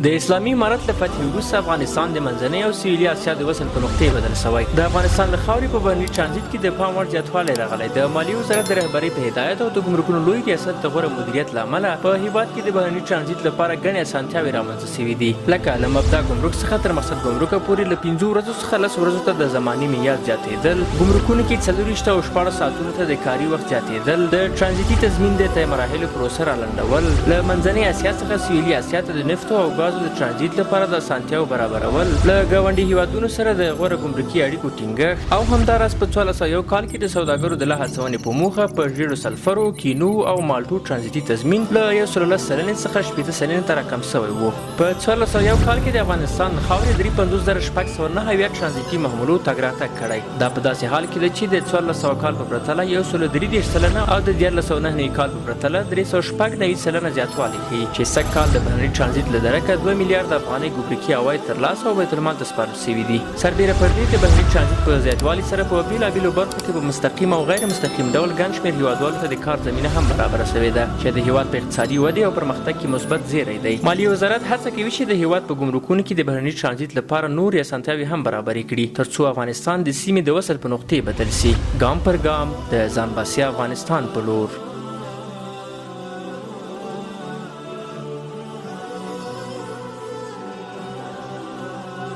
د اسلامي امارت له فتح وروسته افغانستان د منځنۍ او سویلي اسیا د وصل په نقطې بدل شوی. د افغانستان له خاورې په بهرني ترانزیت کې د پام وړ زیاتوالی راغلی. د مالیې وزارت د رهبرۍ په هدایت او د ګمرکونو لوی ریاست د غوره مدیریت له امله په هیواد کې د بهرني ترانزیت لپاره ګڼې اسانتیاوې رامنځته شوي دي، لکه له مبدا ګمرک څخه تر مقصد ګمرکه پورې له 5 ورځو څخه 10 ورځو ته د زماني معیار زیاتېدل، ګمرکونو کې 24 او 14 ساعتونو ته د کاري وخت زیاتېدل، د ترانزیتي تضمین د طی مراحلو پروسه رالنډول، له منځنۍ اسیا څخه سویلي اسیا ته د نفتو او ګازو د ترانزیت لپاره د اسانتیاو برابرول، له ګاونډي هیوادونو سره د غوره ګمرکي اړیکو ټینګښت او همداراز په 1401 کال کې د سوداګرو د لا هڅونې په موخه په ژیړو سلفرو، کینو او مالټو ترانزیتي تضمین له 110 سلنې څخه 80 سلنې ته راکم شوی و. په 1401 کال کې د افغانستان خاورې 55609 ترانزیتي محمولو تګ راتګ کړی. دا په داسې حال کې ده چې د 1400 کال په پرتله 133 سلنه او د 1409 کال په پرتله 396 سلنه زیاتوالی ښیي، چې سږ کال د بهرني ترانزیت له درکه 2 میلیارد افغانۍ ګمرکي عواید ترلاسه او بیت المال ته سپارل شوي دي. سربیره پر دې د بهرني ترانزیت په زیاتوالي سره په بېلابېلو برخو کې په مستقیم او غیر مستقیم ډول ګڼ شمېر هیوادوالو ته د کار زمینه هم برابره شوې ده، چې د هیواد په اقتصادي ودې او پرمختګ کې مثبت زیری دی. مالیې وزارت هڅه کوي چې د هیواد په ګمرکونو کې د بهرني ترانزیت لپاره نورې اسانتیاوې هم برابرې کړي، ترڅو افغانستان د سیمې د وصل په نقطې بدل شي، ګام پر ګام د ځان باسي افغانستان په لور.